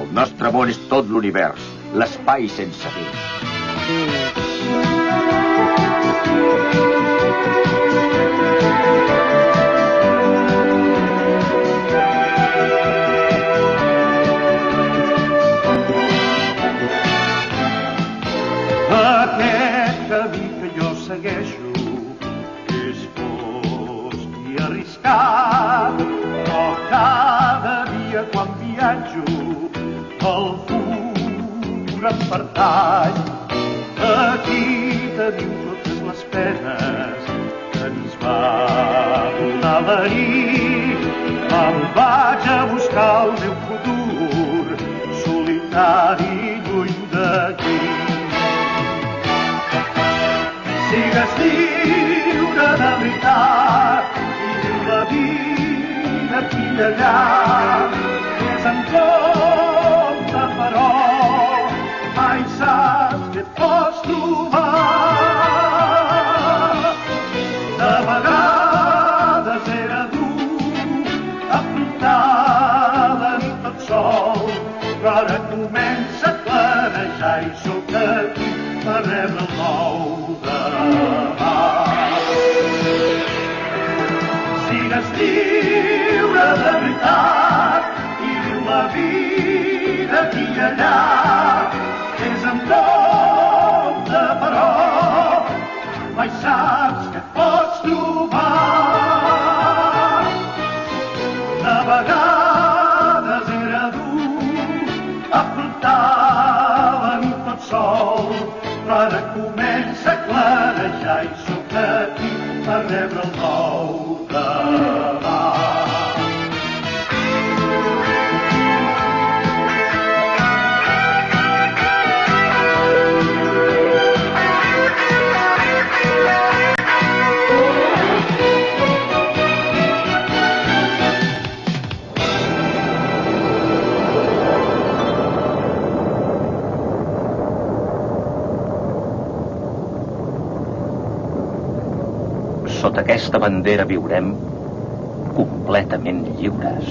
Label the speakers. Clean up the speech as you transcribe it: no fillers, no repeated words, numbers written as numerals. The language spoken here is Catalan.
Speaker 1: El nostre món és tot l'univers, l'espai sense fi.
Speaker 2: Aquest camí que jo segueixo és fosc i arriscat, però cada dia quan viatjo el futur em pertany. Aquí teniu totes les penes que ens va donar l'ahir. Em vaig a buscar el meu futur, solitari lluny d'aquí. Sigues lliure de veritat i viu la vida aquí i allà. És en compte, però, mai saps què et pots trobar. De vegades era dur afrontar la nit tot sol, però ara comença a clarejar i sóc aquí per rebre el nou demà. Sigues lliure de veritat i viu la vida aquí i allà. És en compte, però, mai saps què et pots trobar. De vegades era dur afrontar la nit tot sol, però ara comença a clarejar i sóc aquí per rebre el nou demà.
Speaker 1: Sota aquesta bandera viurem completament lliures.